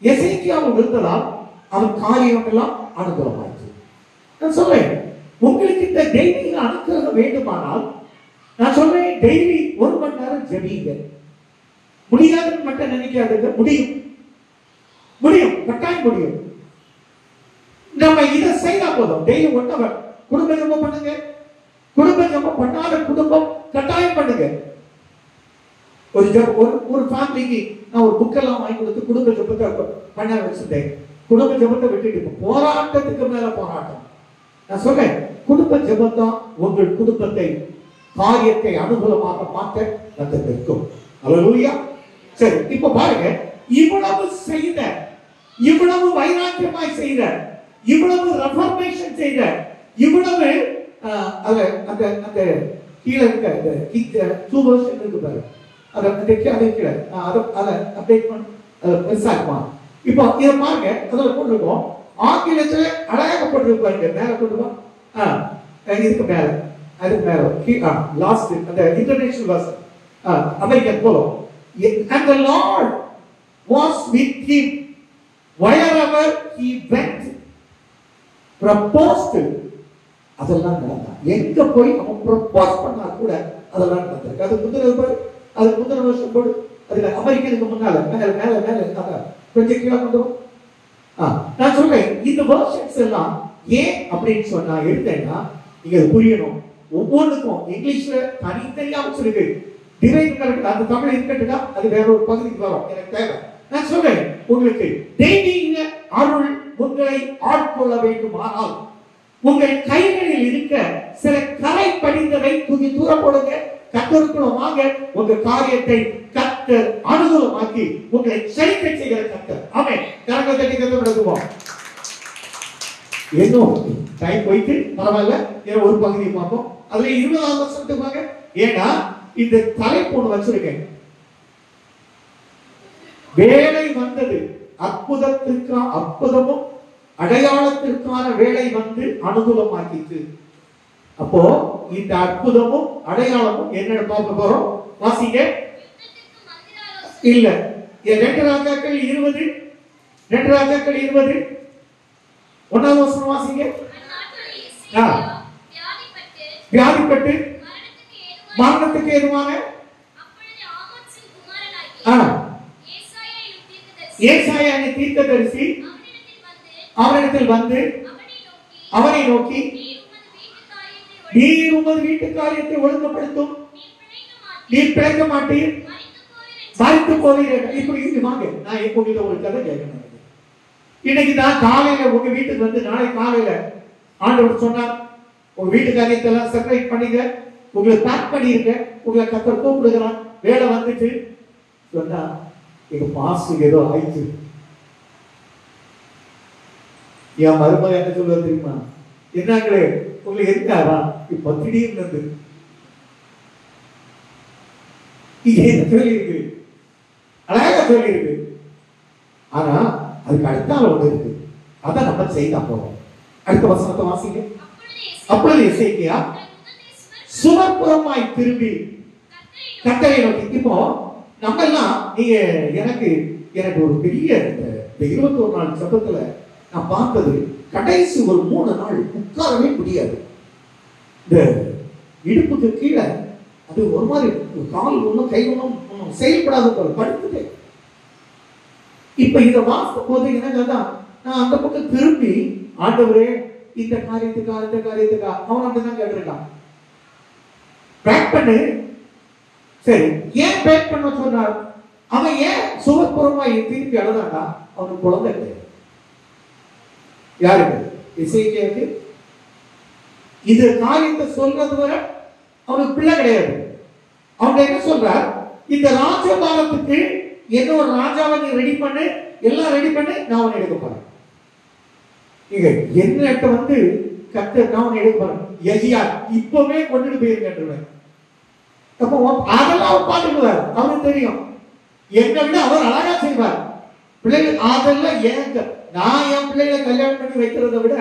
எசேக்கியாவில் இருந்ததால் அவன் காரியம் எல்லாம் அனுகூலமாயிற்று. நான் சொல்றேன், உங்களுக்கு இந்த தெய்வீக அனுகிரகம் வேண்டுமானால் நான் சொல்றேன், டெய்லி 1 மணி நேரம் ஜெபிங்க. முடியாதுன்னு மட்டும் நினைக்காதுங்க, முடியும், முடியும், கட்டாயம் முடியும். நம்ம இதை செய்தா போதும். டெய்லி 1 hour குடும்ப ஜெபம் பண்ணுங்க. குடும்ப ஜெபம் பண்ணாத குடும்பம் கட்டாயம் பண்ணுங்க. ஒரு ஃபேமிலிக்கு நான் ஒரு புக்கெல்லாம் வாங்கி கொடுத்து குடும்ப ஜெபத்தை பண்ண வச்சுட்டேன். குடும்ப ஜெபத்தை விட்டுட்டு போராட்டத்துக்கு மேல போராட்டம். நான் சொல்றேன், குடும்ப ஜெபம் தான் உங்கள் குடும்பத்தை காரியத்தை அனுகூலமாக மாற்ற கற்றுக்கும். அல்லேலூயா. சரி, இப்ப பாருங்க, இவ்வளவு செய்த, இவ்வளவு வைராக்கியமாய் செய்த, இவ்வளவு ரெஃபர்மேஷன் செய்த, இவ்வளவு அந்த அந்த கீழே இருக்க அந்த 2 வருஷம் இருக்கு பாரு, அதை கீழே அதை அப்டேட் பண்ண பெருசாக்குமா. இப்போ இதை பாருங்க, அதில் போட்டிருக்கோம். ஆங்கிலத்தில் அழகாக போட்டிருக்கு பாருங்க. மேலே போட்டுருக்கோம், இதுக்கு மேலே, அதுக்கு மேலே லாஸ்ட் அந்த இன்டர்நேஷனல் வெர்ஷன் அமெரிக்கன் போலும். And the Lord was with him wherever he went. Proposed, அதெல்லாம் நடந்தா. எங்க போய் அவன் ப்ரப்போஸ் பண்ணா கூட அதெல்லாம் நடந்திருக்கு. அது முந்தின வருஷம் போடு, அதுல அமெரிக்கனுக்கு முன்னால மேல மேல மேல கொஞ்சம் கீழே கொண்டு. நான் சொல்றேன், இந்த வெர்ஷன்ஸ் எல்லாம் ஏன் அப்படின்னு சொன்னா எடுத்தேன்னா நீங்க புரியணும். ஒவ்வொன்றுக்கும் இங்கிலீஷ்ல தனித்தனியா வச்சிருக்கு. டிவைன் கரெக்ட், அந்த தமிழ் இருக்கட்டுனா அது வேற ஒரு பகுதிக்கு வரும், எனக்கு தேவை. நான் சொல்றேன், உங்களுக்கு தெய்வீக அருள் உங்களை ஆட்கொள்ள வேண்டுமானால் உங்கள் கைகளில் இருக்க சில கரை படிந்ததை தூக்கி தூர போடுங்க. கர்த்தருக்குள்ள வாங்க. உங்க காரியத்தை கர்த்தர் அனுகூலமாக்கி உங்களை செழிக்க செய்கிற கர்த்தர். ஆமென். கரங்களை தட்டி கர்த்தரை வணங்குவோம். இன்னும் டைம் போயிட்டு பரவாயில்ல, ஏன்னா ஒரு பகுதியை பார்ப்போம். அதுல 20ஆம் வசனத்துக்கு வாங்க. ஏன்னா இந்த தலைப்பு ஒன்று வச்சிருக்கேன். வேலை வந்தது, அற்புதமும் அடையாளத்திற்கான வேலை வந்து அனுகூலமாக்கிட்டு. அப்போ இந்த அற்புதமும் அடையாளமும் என்ன பார்க்க போறோம்? வாசிங்க. இல்ல, 2 ராஜாக்கள் 20 1ஆம் வசனம் வாசிங்க. வியாதிப்பட்டு மரணத்துக்கு ஏதுவான ஏசாயா தீர்க்கதரிசி அவரிடத்தில் வந்து அவனை நோக்கி, நீர் உமது வீட்டு காரியத்தை ஒழுங்குபடுத்தும், நீர் பிழைக்க மாட்டீர், மரித்து போவீர்கள். இப்படி வாங்க, நான் உங்ககிட்ட ஒரு கதை கேட்கணும். இன்னைக்கு நான் காலையில உங்க வீட்டுக்கு வந்து, நாளை காலையில ஆண்டவர் சொன்னார், உங்க வீட்டு காரியத்தை எல்லாம் செப்பரேட் பண்ணிங்க, உங்களை பேக் பண்ணிருக்க, உங்களை கர்த்தர் கூப்பிடுகிறான். வேலை வந்துட்டு சொன்னா எங்க பாஸ்டருக்கு ஏதோ ஆயிடுச்சு. என் மருமக என்ன சொல்லுவது தெரியுமா? என்னங்களே உங்களுக்கு இருக்காரா இப்ப திடீர்னு சொல்லி இருக்கு, அழகா சொல்லி இருக்கு. ஆனா அதுக்கு அடுத்தால ஒண்ணு இருக்கு, அதான் நம்ம செய்தா போறோம். அடுத்த வசனத்தை வாசிங்க. அப்பொழுது எசேக்கியா சுவர்புறமாய் திரும்பி கர்த்தரை நோக்கி. இப்போ நம்ம எல்லாம் நீங்க எனக்கு ஒரு பெரிய இந்த 21 நாள் சபத்துல நான் பார்த்தது, கடைசி ஒரு 3 நாள் உட்காரவே முடியாது. இந்த இடுப்புக்கு கீழே அது ஒரு மாதிரி கால் ஒண்ணும் கை ஒண்ணும் செயல்படாத போல படுத்துட்டு. இப்ப இதை வாசிக்கும் போது என்னதான் நான் அந்த பக்கம் திரும்பி, ஆண்டவரே இந்த காரியத்துக்கா அவன் அப்படிதான் கேட்டிருக்கான், பேக் பண்ணு. சரி, ஏன் பேக் பண்ண சொன்னார்? அவன் ஏன் சுகப்புறமா திருப்பி அழுதாண்டா? அவனுக்கு குழந்தை கிடையாது. யாருக்கு? இசைக்கு. இது காரியத்தை சொல்றது வர அவனுக்கு பிள்ளை கிடையாது. அவங்க என்ன சொல்றார்? இந்த ராஜபாலத்துக்கு என்ன ஒரு ராஜாவை நீ ரெடி பண்ணு, எல்லாம் ரெடி பண்ணு, நான் உன்னை எடுக்க போறேன். நீங்க என்ன வந்து கர்த்தர் நான் உன்னை எடுக்க போறேன், எதியா இப்பவே கொண்டுட்டு போயிருக்கேன். அப்போ அதெல்லாம் அவர் பார்த்துக்குவார். அவருக்கு தெரியும் என்னை விட அவர் அழகா செய்வார். பிள்ளைகள் அதெல்லாம் ஏங்க, நான் என் பிள்ளைகளை கல்யாணம் பண்ணி வைக்கிறத விட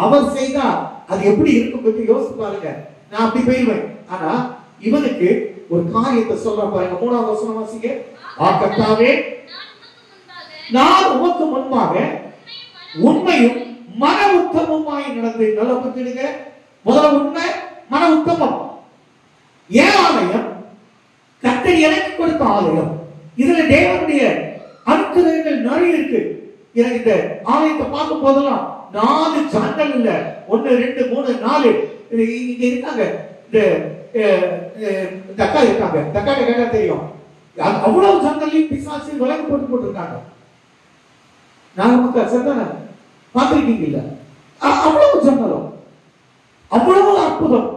அவர் செய்தா அது எப்படி இருக்கும் பத்தி யோசிச்சு பாருங்க. நான் அப்படி போயிடுவேன். ஆனா இவனுக்கு ஒரு காரியத்தை சொல்ற பாருங்க. 3வது வசனம் வாசிங்க. கர்த்தாவே, நான் உமக்கு முன்பாக உண்மையும் மன உத்தமமாய் நடந்து. நல்லா புரிஞ்சுடுங்க. முதல்ல உண்மை, மன உத்தமம். ஏன் ஆலயம்? கர்த்தர் எனக்கு கொடுத்த ஆலயம். இதுல தேவனுடைய அனுக்கிரகங்கள் நிறைய இருக்கு. எனக்கு இந்த ஆலயத்தை பார்க்கும் போதெல்லாம் 4 ஜன்னல் இல்ல, 1 2 3 4 இங்க இருக்காங்க. இந்த அக்கா இருக்காங்க. தக்கா கேட்டா தெரியும். அவ்வளவு ஜன்னலையும் பிசாசு விளக்கு போட்டிருக்காங்க. நாகமக்கா சரிதானே? பார்த்திருக்கீங்க இல்ல? அவ்வளவு ஜன்னலும், அவ்வளவு அற்புதம்.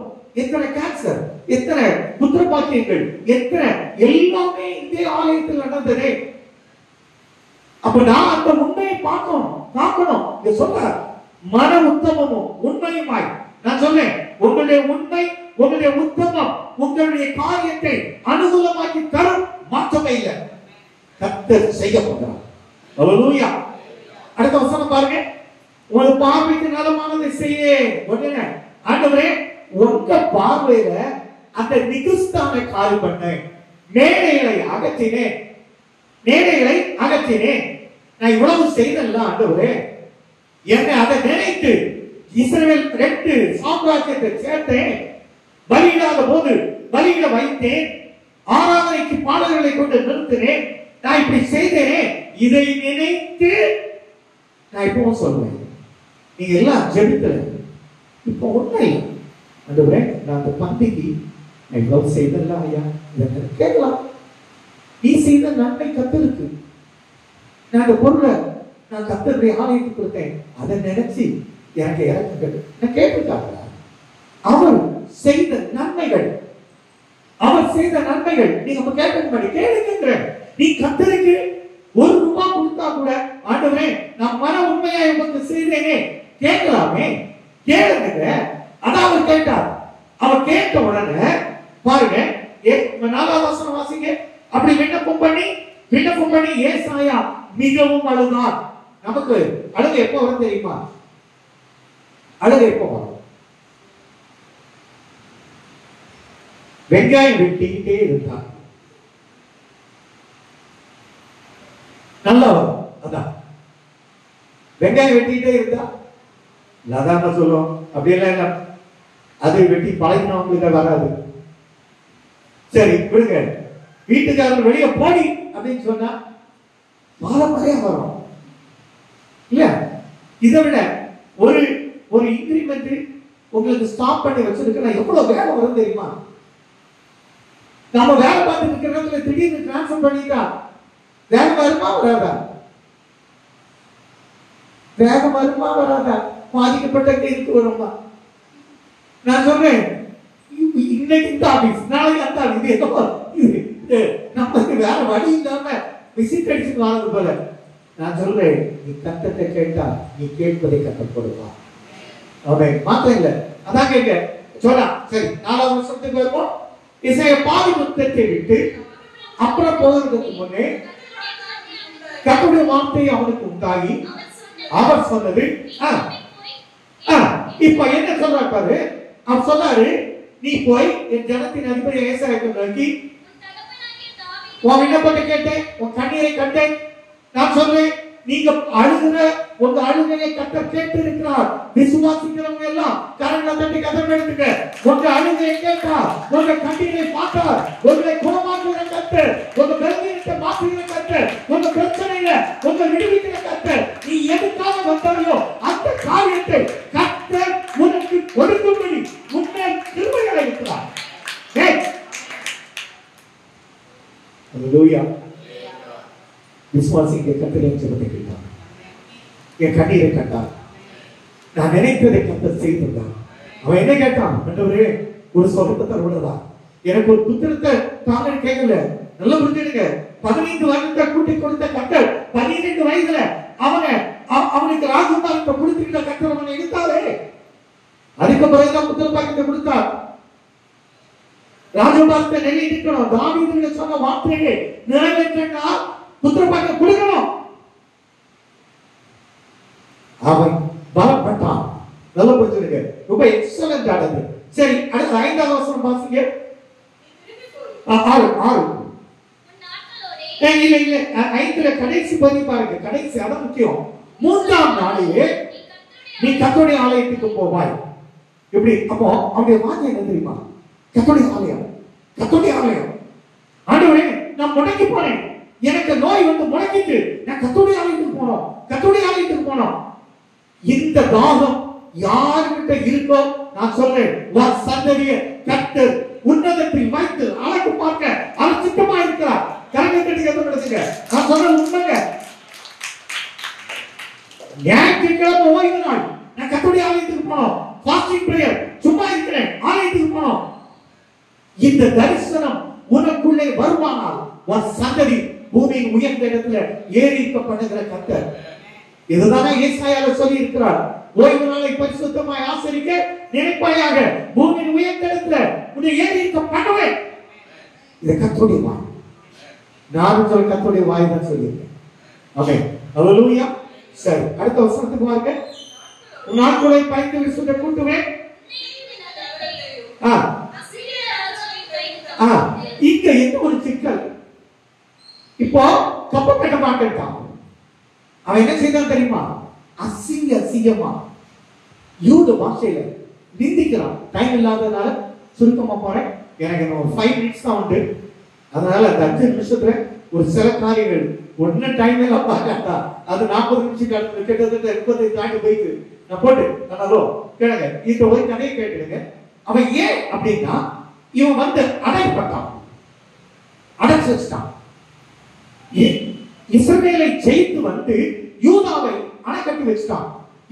எத்தனை கேன்சர், எத்தனை புத்திர பாக்கியங்கள், எத்தனை எல்லாமே இந்த ஆலயத்தில் நடந்ததே. அப்ப நான் அந்த உண்மையை பார்க்கணும். இங்க சொல்ற மன உத்தமமும் உண்மையுமாய். நான் சொன்னேன், உங்களுடைய உண்மை, உங்களுடைய உத்தமம் உங்களுடைய காரியத்தை அனுகூலமாக்கி தரும். மாற்றமே இல்லை. கர்த்தர் செய்ய போகிறார். ஹல்லேலூயா. அடுத்த வசனம் பாருங்க. உங்கள் பார்வைக்கு நலமானதை செய்ய. உடனே ஆண்டவரே, உங்க பார்வையில அந்த நிகுஸ்தான கால் பண்ணேன், மேடைகளை அகற்றினேன். நான் இவ்வளவு செய்தல்ல ஆண்டவரே, என்னை அதை நினைத்து இஸ்ரவேல் 2 சாம்ராஜ்யத்தை சேர்த்தேன். பலியிடாத போது பலியிட வைத்தேன். ஆராதனைக்கு பாடல்களை கொண்டு நிறுத்தினேன். நான் இப்படி செய்தேனே, இதை நினைத்து நான் இப்பவும் சொல்றேன். நீங்க எல்லாம் ஜெபிக்கல, இப்போ ஒண்ணு ஆண்டவரே, நான் அந்த பந்திக்கு நான் இவ்வளவு செய்தல்ல ஐயா, இதை கேட்கலாம். நீ செய்த நன்மை கர்த்தருக்கு. நான் அந்த பொருளை நான் கர்த்தருடைய ஆலயத்துக்கு கொடுத்தேன், அதை நினைச்சு எனக்கு இறக்க நான் கேட்டிருக்காங்க. அவர் செய்த நன்மைகள் நீங்க கேட்க மாட்டீங்க. கேளுங்க. நீ கர்த்தருக்கு 1 ரூபாய் கொடுத்தா கூட, ஆண்டவரே நான் மன உண்மையா உமக்கு செய்தேனே, கேட்கலாமே. கேளுங்க. அதான் அவர் கேட்டார். அவர் கேட்ட உடனே பாருங்க, 4வது வசனம் வாசிங்க. அப்படி விண்ணப்பம் பண்ணி ஏசாயா மிகவும் அழுதான். நமக்கு அழுகை எப்போ வரும் தெரியுமா? அழுகை எப்போ வரும்? வெங்காயம் வெட்டிக்கிட்டே இருந்தார், நல்லா வரும். அதான் வெங்காயம் வெட்டிக்கிட்டே இருந்தா லதான சொல்லும். அப்படியெல்லாம் இல்லை, அது வெட்டி பழகினவங்களுக்கு வராது. சரி விடுங்க. வீட்டுக்காரர் வெளியே போடி அப்படின்னு சொன்னா பாரம்பரியா வரும் இல்ல? இதை விட ஒரு இன்கிரிமெண்ட் உங்களுக்கு ஸ்டாப் பண்ணி வச்சிருக்க எவ்வளவு வேலை வரும் தெரியுமா? நம்ம வேலை பார்த்துட்டு இருக்கிற இடத்துல திடீர்னு டிரான்ஸ்ஃபர் பண்ணிட்டா வேலை வருமா வராதா? பாதிக்கப்பட்ட இருக்கு வருமா? நான் சொல்றேன், இன்னைக்கு இந்த ஆபீஸ், நாளைக்கு அந்த ஆபீஸ், நமக்கு வேற வழி இல்லாம விசிட் அடிச்சு வாழ்ந்து போல. நான் சொல்றேன், நீ கத்தத்தை கேட்டா நீ கேட்பதை கத்தப்படுவா. அவன் மாத்திரம் இல்ல, அதான் கேட்க சொல்ல. சரி, 4வது வருஷத்துக்கு வருவோம். இசைய பாதி முத்தத்தை விட்டு அப்புறம் போகிறதுக்கு முன்னே கர்த்தருடைய வார்த்தை அவனுக்கு உண்டாகி அவர் சொன்னது. இப்ப என்ன சொல்றாரு பாரு. அவர் சொன்னாரு, நீ போய் என் ஜனத்தின் அதிபதி ஏசாயாவை நோக்கி உன் விண்ணப்பத்தை கேட்டேன், உன் கண்ணீரை கண்டேன். நான் சொல்றேன், நீங்க அழுகிற உங்க அழுகையை கர்த்தர் கேட்டு இருக்கிறார். விசுவாசிக்கிறவங்க எல்லாம் கரங்களை கரத்தட்டி கதறெடுத்துக்க. உங்க அழுகை கேட்டார், உங்க கண்ணீரை பார்த்தார், உங்களை குணமாக்குகிற கர்த்தர், உங்க பலவீனத்தை மாற்றுகிற கர்த்தர், உங்க பிரச்சனையில உங்க விடுவிக்கிற கர்த்தர். நீ எதுக்காக வந்தாயோ அந்த காரியத்தை கர்த்தர் உனக்கு கொடுக்கும்படி உன்னை கிருபையாக இருக்கிறார். ஹல்லேலூயா. விசுவாசிங்க, கர்த்தர் என் ஜெபத்தை கேட்டார், என் கண்ணீரை கண்டார், நான் நினைத்ததை கர்த்தர் செய்திருந்தார். அவன் என்ன கேட்டான்? ஆண்டவரே, ஒரு சொர்க்கத்தை தருவதா, எனக்கு ஒரு புத்திரத்தை தாங்க கேட்கல. நல்லா புரிஞ்சுடுங்க. 15 வருடத்தை கூட்டி கொடுத்த கர்த்தர் 12 வயதுல அவனுக்கு ராஜகுமாரத்தை கொடுத்துக்கிட்ட கர்த்தர் அவனை எடுத்தாரே. அதுக்கு பிறகுதான் புத்திர பாக்கியத்தை கொடுத்தார். ராஜகுமாரத்தை நிலைநிற்கணும். தாவீது சொன்ன வார்த்தையை நிறைவேற்றினா புத்திர பாக்கியம் கொடுக்கணும். அவன் பலப்பட்டான். நல்ல புரிஞ்சுடுங்க. ரொம்ப எக்ஸலண்ட் ஆனது. சரி, அடுத்த 5வது வசனம் வாசிங்க. 6 இல்ல 5ல கடைசி பகுதி பாருங்க. கடைசி அதான் முக்கியம். 3ஆம் நாளிலே நீ கர்த்தருடைய ஆலயத்துக்கு போவாய். எப்படி? அப்போ அவருடைய வார்த்தை என்ன தெரியுமா? கர்த்தருடைய ஆலயம், கர்த்தருடைய ஆலயம். ஆண்டவரே, நான் முடங்கி போனேன், எனக்கு நோய் வந்து முடங்கிட்டு, நான் கர்த்தருடைய ஆலயத்துக்கு போனோம், கர்த்தருடைய ஆலயத்துக்கு போனோம். இந்த தாகம் யாருக்கிட்ட இருக்கோ நான் சொல்றேன், உன் சந்ததியை கர்த்தர் உன்னதத்தில் வைத்து அழகு பார்க்க அவர் சித்தமா இருக்கிறார். கரங்களை தட்டி கத்துப்படுத்துங்க. நான் சொல்ற உண்மைங்க. ஞாயிற்றுக்கிழமை ஓய்வு நாள், நான் கர்த்தருடைய ஆலயத்துக்கு போனோம், ஃபாஸ்டிங் பிரேயர், சும்மா இருக்கிறேன், ஆலயத்துக்கு போனோம். இந்த தரிசனம் உனக்குள்ளே வருமானால் உன் சந்ததி பூமியின் உயர்ந்த இடத்துல ஏறி இருக்கப்படுகிற கர்த்தர். இதுதானே ஏசாயால சொல்லி இருக்கிறார். ஓய்வு நாளை பரிசுத்தமாய் ஆசரிக்க நினைப்பாயாக, பூமியின் உயர்ந்த இடத்துல உன்னை ஏறி இருக்க பண்ணுவேன். இதை கர்த்தருடைய வாய், நானும் சொல்ல கர்த்தருடைய வாய் தான் சொல்லியிருக்கேன். ஆமென். ஹல்லேலூயா. சரி, அடுத்த வசனத்துக்கு வாங்க. நாட்களை பயந்து விசுத்த கூட்டுவேன். இங்க என்ன ஒரு சிக்கல். இப்போ கப்ப கட்ட மாட்டேன்ட்டான். அவன் என்ன செய்தான் தெரியுமா? அசிங்கமா யூத பாஷையில நிந்திக்கிறான். டைம் இல்லாதனால சுருக்கமா போறேன். எனக்கு ஒரு 5 minutes தான் உண்டு. அதனால அந்த 5 நிமிஷத்துல ஒரு சில காரியங்கள் ஒன்னு டைம் இல்ல பாக்கட்டா. அது 40 நிமிஷம் கிட்டத்தட்ட 80 தாண்டி போயிட்டு நான் போட்டு அதோ கேளுங்க. இந்த ஒரு கதையை கேட்டுடுங்க. அவன் ஏன் அப்படின்னா, இவன் வந்து அடைப்பட்டான், அடைச்சு வச்சிட்டான். இஸ்ரவேலை ஜெயித்து வந்து யூதாவை அணை கட்டி வச்சிட்டான்.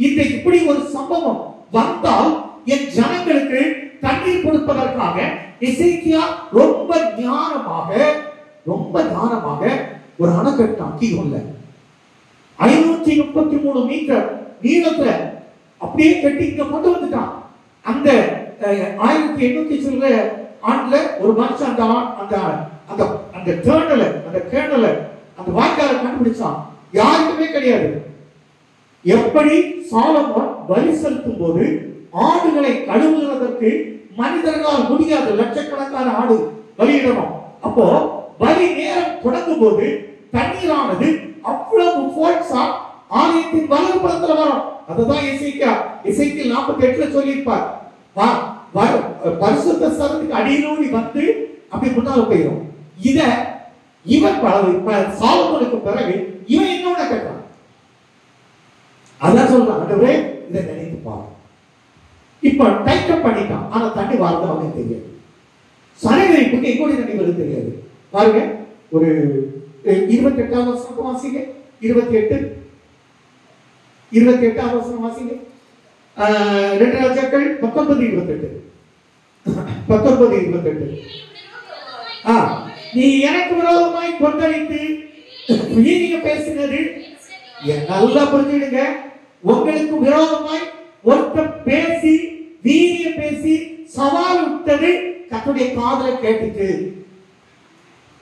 இந்த இப்படி ஒரு சம்பவம் வந்தால் என் ஜனங்களுக்கு தண்ணீர் கொடுப்பதற்காக எசேக்கியா ரொம்ப ஞானமாக ஒரு அணை கட்டினான். கீழே 533 மீட்டர் நீளத்துல அப்படியே கட்டி இங்க கொண்டு வந்துட்டான். அந்த 1800 சொல்ற ஆண்டுல ஒரு மனுஷன் அந்த கேர்னல அந்த வாய்க்கால கண்டுபிடிச்சான். யாருக்குமே கிடையாது. எப்படி சாலமோன் பலி செலுத்தும் போது ஆடுகளை கழுவுவதற்கு மனிதர்களால் முடியாது, லட்சக்கணக்கான ஆடு பலியிடணும். அப்போ பலி நேரம் தொடங்கும் போது தண்ணீரானது அவ்வளவு ஃபோர்ஸா ஆலயத்தின் வலதுபுறத்துல வரும். அதுதான் எசேக்கியேல் 48ல சொல்லியிருப்பார். பரிசுத்த ஸ்தலத்துக்கு அடியிலோடி வந்து அப்படி முன்னால போயிடும். இத இவன் சாலமோனுக்கு பிறகு இவன் என்னோட கட்டான். அதான் சொல்றான், ஆண்டவரே இதை நினைத்து பாரு. இப்ப டைட்டப் பண்ணிட்டான். ஆனா தண்ணி வாழ்ந்து அவனுக்கு தெரியாது. சனகரிப்புக்கு எங்கோடி தண்ணி வருது தெரியாது. பாருங்க, ஒரு 28வது வசனம் வாசிங்க. 28வது வசனம் வாசிங்க. 2 ராஜாக்கள் 19:28. நீ எனக்கு விரோதமாய் கொந்தளித்து வீரிய பேசினது நல்லா புரிஞ்சுடுங்க. உங்களுக்கு விரோதமாய் ஒருத்தர் பேசி வீரிய பேசி சவால் விட்டது கர்த்தருடைய காதுல கேட்டுச்சு.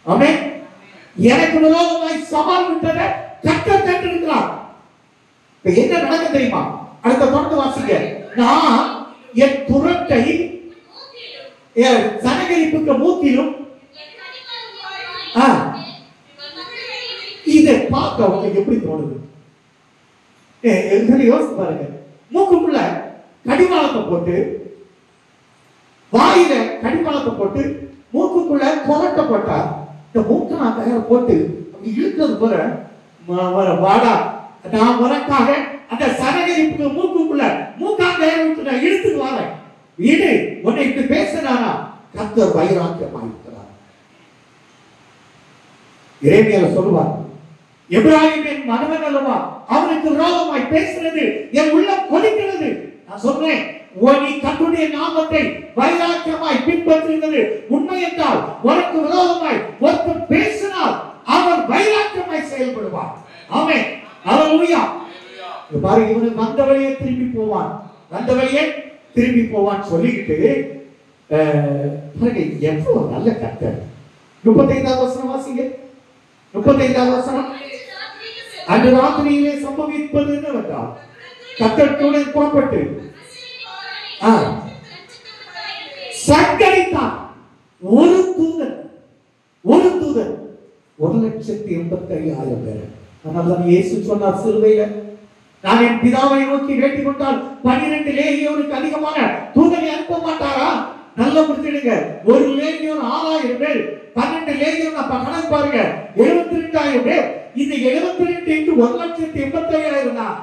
ஆமென். எனக்கு விரோதமாய் சவால் விட்டதை கர்த்தர் கேட்டிருக்கிறார். என்ன நடக்க தெரியுமா? அடுத்த தொடர்ந்து வாசிங்க. நான் என் துரட்டை சனகரிப்புக்கு மூக்கிலும் இதை பார்க்க உங்களுக்கு எப்படி தோணுது? யோசிச்சு பாருங்க. மூக்குக்குள்ள கடிவாளத்தை போட்டு வாயில கடிவாளத்தை போட்டு மூக்குக்குள்ள கொரட்டை போட்டார். இந்த மூக்க நான் கயிற போட்டு இழுத்தது போற வாடா, நான் உனக்காக அந்த சரகரிப்புக்கு மூக்குக்குள்ள மூக்காங்கயிற விட்டு நான் இழுத்துட்டு வரேன். வீடு உன்னை இப்படி பேசினானா கர்த்தர் வைராக்கியமாயிருக்கிறார். எரேமியால சொல்லுவார், எபிராயிம் என் மகன் அல்லவா, அவனுக்கு விரோதமாய் பேசுறது என் உள்ளம் கொதிக்கிறது. நான் சொல்றேன், நீ கர்த்தருடைய நாமத்தை வைராக்கியமாய் பின்பற்றுகிறது உண்மை என்றால் உனக்கு விரோதமாய் ஒருத்தர் பேசினால் அவர் வைராக்கியமாய் செயல்படுவார். ஆமென், ஹல்லேலூயா. பாருங்க, இவனுக்கு வந்த வழியே திரும்பி போவான், வந்த வழியே திரும்பி போவான் சொல்லிக்கிட்டு எவ்வளவு நல்ல கர்த்தர். 35வது வசனம் வாசிங்க. 35வது வசனம். அன்று ராத்திரியிலே சம்பவிப்பது என்னவென்றால் கர்த்தருடன் புறப்பட்டு சங்கரித்தான். ஒரு தூதன் 1,85,000 பேர். அதனால்தான் இயேசு சொன்னார் சிலுவையில, நான் என் பிதாவை நோக்கி வேண்டிக் கொண்டால் 12 லேகியோனுக்கு அதிகமான தூதனை அனுப்ப மாட்டாரா? நல்ல புரிஞ்சுடுங்க. ஒரு லேகியோன் 6,000 பேர், 12 லேகியோன் அப்ப கணக்கு பாருங்க, 72,000 பேர். இந்த 72 into 1,85,000 தான்.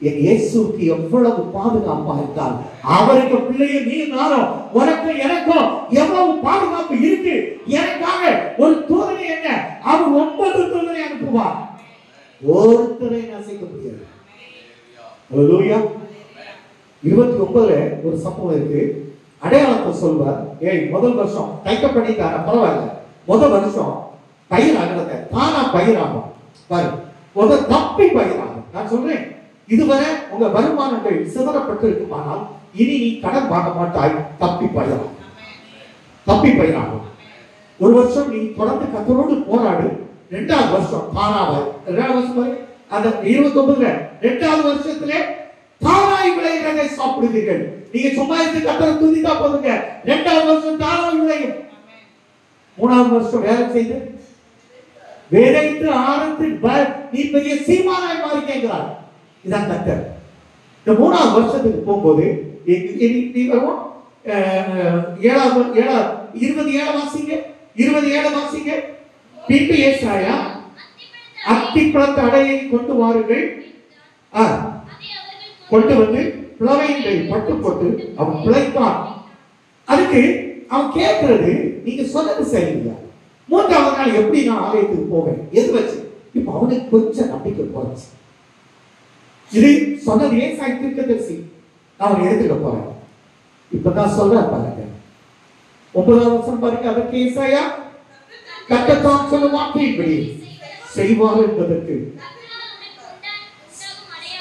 என் இயேசுக்கு எவ்வளவு பாதுகாப்பா இருந்தால் அவருக்கு பிள்ளைய நீ நானும் உனக்கு எனக்கும் எவ்வளவு பாதுகாப்பு இருக்கு. எனக்காக ஒரு தூதனை என்ன அவர் 9 தூதனை அனுப்புவார். ஒருத்தரை அசைக்க முடியாது. ஹல்லேலூயா. 29ல ஒரு சம்பவம் இருக்கு. அடையாளத்தை சொல்வார். முதல் வருஷம் தைக்க பண்ணிட்டார பரவாயில்ல, முதல் வருஷம் பயிராகிறத தானா பயிராகும் பாரு, முதல் தப்பி பயிராகும். நான் சொல்றேன், இதுவரை உங்க வருமானங்கள் சிதறப்பட்டு இருக்குமானால் இனி நீ கடன் வாங்க மாட்டாய், தப்பி பயிராகும், தப்பி பயிராகும். ஒரு வருஷம் நீ தொடர்ந்து கர்த்தரோடு போராடு, 2வது வருஷம் தானாவாய். 2வது வருஷம் அந்த 29ல 2வது வருஷத்திலே தானாய் விளைகிறதை சாப்பிடுவீர்கள். நீங்க சும்மா இருந்து கர்த்தரை துதித்தா போதுங்க, 2வது வருஷம் தானாய் விளையும். 3வது வருஷம் வேலை செய்து வேலைத்து ஆரத்து நீ பெரிய சீமானாய் மாறிக்கிறார். இதான் கர்த்தர். இந்த 3வது வருஷத்துக்கு போகும்போது நீ வருவோம் 27 வாசிங்க. 27 வாசிங்க. பின்பு ஏசாயா அத்திப்பழத்து அடையை கொண்டு வாருங்கள், கொண்டு வந்து பிளவையின்றை பட்டு போட்டு அவன் பிழைத்தான். அதுக்கு அவன் கேட்கிறது, நீங்க சொன்னது சரியில்லை. 3வது நாள் எப்படி நான் ஆலயத்துக்கு போவேன், எது வச்சு? இப்ப அவனுக்கு கொஞ்சம் நம்பிக்கை போச்சு. இது சொன்னது ஏசாயா தீர்க்கதரிசி, அவன் எடுத்துக்க போறேன். இப்பதான் சொல்ற பாருங்க, 9வது வசனம் பாருங்க. அதற்கு ஏசாயா கர்த்தர் சொன்ன வார்த்தையின்படி செய்வார் என்பதற்கு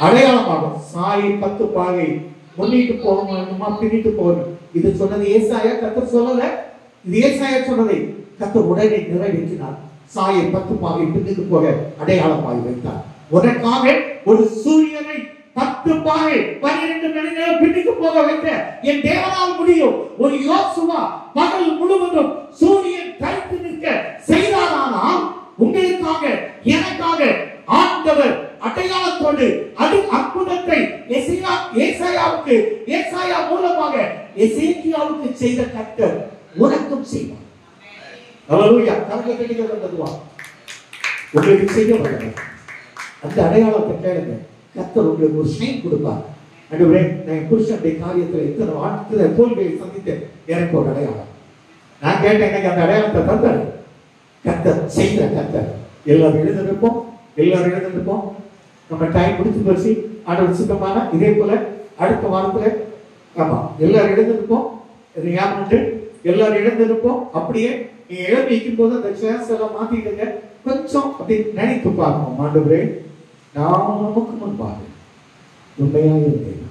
அடையாளமாகும். சாயை 10 பாகை முன்னிட்டு போகணுமா பின்னிட்டு போகணும். இது சொன்னது ஏசாயா, கர்த்தர் சொல்லல. இது ஏசாயா சொன்னதை கர்த்தர் உடனே நிறைவேற்றினார். சாயை 10 பாகை பின்னிட்டு போக அடையாளமாகி வைத்தார். உனக்காக ஒரு சூரியனை 10 பாகை 12 மணி நேரம் பின்னுக்கு போக வைக்க என் தேவனால் முடியும். ஒரு யோசுவா பகல் முழுவதும் சூரியன் தரித்து நிற்க செய்தாரானால் உங்களுக்காக எனக்காக ஆண்டவர் அடையாளத்தோடு அது அற்புதத்தை ஏசாயா மூலமாக எசேக்கியாவுக்கு செய்த கர்த்தர் உனக்கும் செய்வார். ஹல்லேலூயா. உங்களுக்கு செய்ய வல்லவர். அந்த அடையாளத்தை கேளுங்க, கர்த்தர் உங்களுக்கு ஒரு ஷைன் கொடுப்பார். ஆண்டவரே, நான் புருஷனுடைய காரியத்தில் எத்தனை வாழ்க்கை தோல்வியை சந்தித்தேன், எனக்கு ஒரு அடையாளம். நான் கேட்டேன், எனக்கு அந்த அடையாளத்தை தந்தாரு கர்த்தர், செய்த கர்த்தர். எல்லாரும் எழுந்திருப்போம், எல்லாரும் எழுந்திருப்போம். நம்ம டைம் முடிச்சு போச்சு. ஆண்டவர் சித்தமான இதே போல அடுத்த வாரத்துல ஆமா எல்லாரும் எழுந்திருப்போம். ஞாபகம், எல்லாரும் எழுந்திருப்போம். அப்படியே நீங்க எழுதி வைக்கும் போது அந்த சேர்ஸ் எல்லாம் மாத்திடுங்க. கொஞ்சம் அப்படி நினைத்து பார்க்கணும், ஆண்டவரே நான் நமக்கு முன்பாக உண்மையாக இருந்தேன்,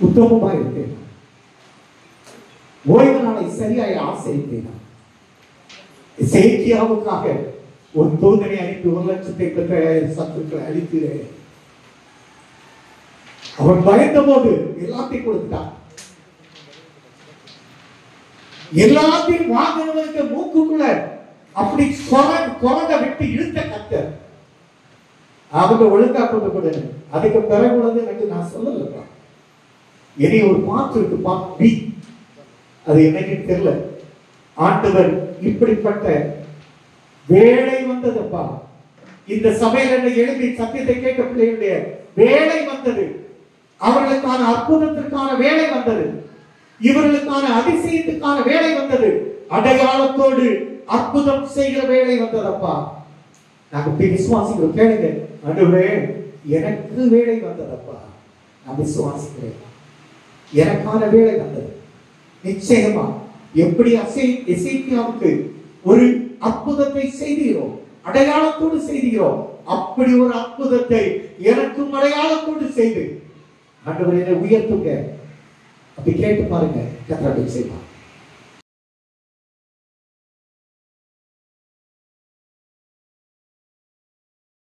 உத்தமமா இருந்தேன், ஓய்வு நாளை சரியாய் ஆசரித்தேன், எசேக்கியாவுக்காக ஒரு தூதனை அனுப்பி 1,85,000 சத்துருக்களை அழிக்கிறேன். அவன் பயந்த போது எல்லாத்தையும் கொடுத்தான். எல்லாத்தையும் வாங்கினவனுக்கு மூக்குக்குள்ள அப்படி குரங்க விட்டு இழுத்த கர்த்தர் அவங்க ஒழுங்கா கொண்டு கொடுங்க. அதுக்கு பிறகு எனக்கு நான் சொல்லலப்பா, இனி ஒரு பாட்டு இருக்கு, பார்ட் பி. அது என்னன்னு தெரியல. ஆண்டவர் இப்படிப்பட்ட வேலை வந்ததப்பா. இந்த சபையில் என்ன எழுதி சத்தியத்தை கேட்க பிள்ளைகளுடைய வேலை வந்தது. அவர்களுக்கான அற்புதத்திற்கான வேலை வந்தது. இவர்களுக்கான அதிசயத்துக்கான வேலை வந்தது. அடையாளத்தோடு அற்புதம் செய்கிற வேலை வந்ததப்பா. நாங்க விசுவாசிக்கிறோம். கேளுங்க, ஆண்டவரே எனக்கு வேலை வந்ததப்பா. நான் விசுவாசிக்கிறேன், எனக்கான வேலை வந்தது. நிச்சயமா எப்படி எசேக்கியாவுக்கு ஒரு அற்புதத்தை செய்தீரோ, அடையாளத்தோடு செய்தீரோ, அப்படி ஒரு அற்புதத்தை எனக்கும் அடையாளத்தோடு செய்து ஆண்டவரை உயர்த்துங்க. அப்படி கேட்டு பாருங்க, கர்த்தர் செய்வார்.